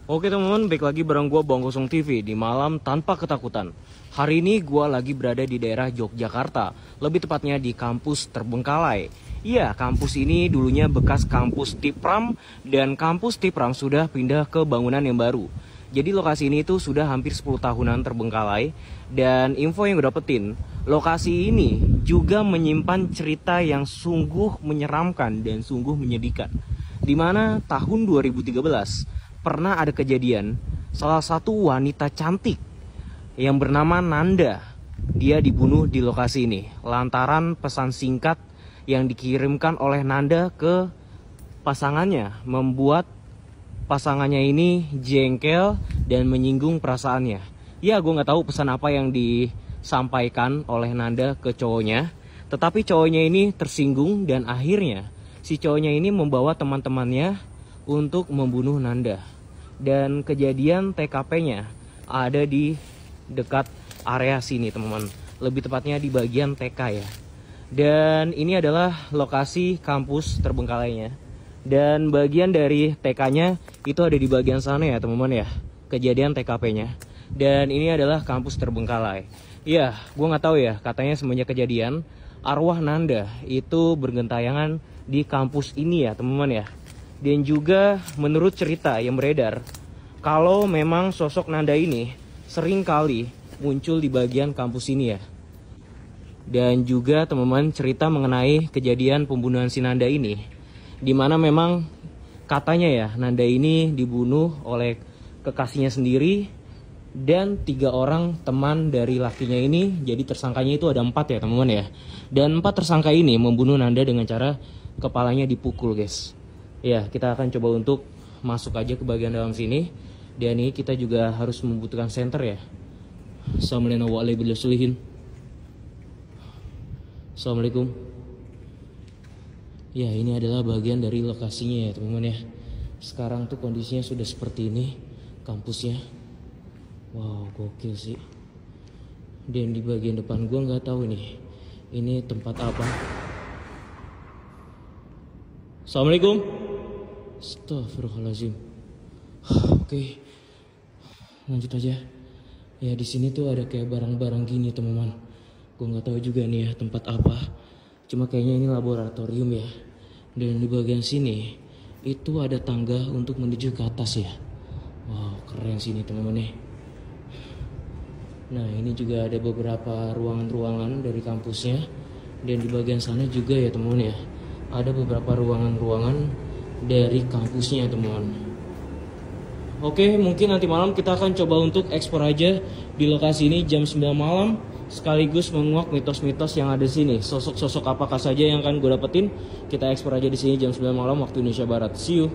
Oke teman-teman, balik lagi bareng gue Bang Kosong TV di Malam Tanpa Ketakutan. Hari ini gue lagi berada di daerah Yogyakarta, lebih tepatnya di kampus Terbengkalai. Iya, kampus ini dulunya bekas kampus Tipram, dan kampus Tipram sudah pindah ke bangunan yang baru. Jadi lokasi ini tuh sudah hampir 10 tahunan terbengkalai. Dan info yang gue dapetin, lokasi ini juga menyimpan cerita yang sungguh menyeramkan dan sungguh menyedihkan. Dimana tahun 2013 pernah ada kejadian salah satu wanita cantik yang bernama Nanda. Dia dibunuh di lokasi ini lantaran pesan singkat yang dikirimkan oleh Nanda ke pasangannya, membuat pasangannya ini jengkel dan menyinggung perasaannya. Ya, gue nggak tahu pesan apa yang disampaikan oleh Nanda ke cowoknya, tetapi cowoknya ini tersinggung dan akhirnya si cowoknya ini membawa teman-temannya untuk membunuh Nanda. Dan kejadian TKP-nya ada di dekat area sini teman-teman, lebih tepatnya di bagian TK ya. Dan ini adalah lokasi kampus Terbengkalainya, dan bagian dari TK-nya itu ada di bagian sana ya teman-teman ya, kejadian TKP-nya. Dan ini adalah kampus Terbengkalai. Ya, gue nggak tahu ya, katanya semenjak kejadian arwah Nanda itu bergentayangan di kampus ini ya teman-teman ya. Dan juga menurut cerita yang beredar, kalau memang sosok Nanda ini sering kali muncul di bagian kampus ini ya. Dan juga teman-teman cerita mengenai kejadian pembunuhan si Nanda ini, dimana memang katanya ya Nanda ini dibunuh oleh kekasihnya sendiri dan 3 orang teman dari lakinya ini. Jadi tersangkanya itu ada 4 ya teman-teman ya. Dan 4 tersangka ini membunuh Nanda dengan cara kepalanya dipukul guys. Ya, kita akan coba untuk masuk aja ke bagian dalam sini. Dan ini kita juga harus membutuhkan senter ya. Assalamualaikum. Ya, ini adalah bagian dari lokasinya ya teman-teman ya. Sekarang tuh kondisinya sudah seperti ini kampusnya. Wow, gokil sih. Dan di bagian depan gua nggak tahu nih, ini tempat apa. Assalamualaikum. Astagfirullahaladzim. Oke, lanjut aja. Ya, di sini tuh ada kayak barang-barang gini teman-teman. Gue nggak tahu juga nih ya tempat apa. Cuma kayaknya ini laboratorium ya. Dan di bagian sini itu ada tangga untuk menuju ke atas ya. Wow, keren sini teman-teman nih. Nah, ini juga ada beberapa ruangan-ruangan dari kampusnya. Dan di bagian sana juga ya teman-teman ya, ada beberapa ruangan-ruangan dari kampusnya teman-teman. Oke, mungkin nanti malam kita akan coba untuk eksplor aja di lokasi ini jam 9 malam, sekaligus menguak mitos-mitos yang ada di sini. Sosok-sosok apakah saja yang akan gue dapetin, kita eksplor aja di sini jam 9 malam waktu Indonesia Barat. See you.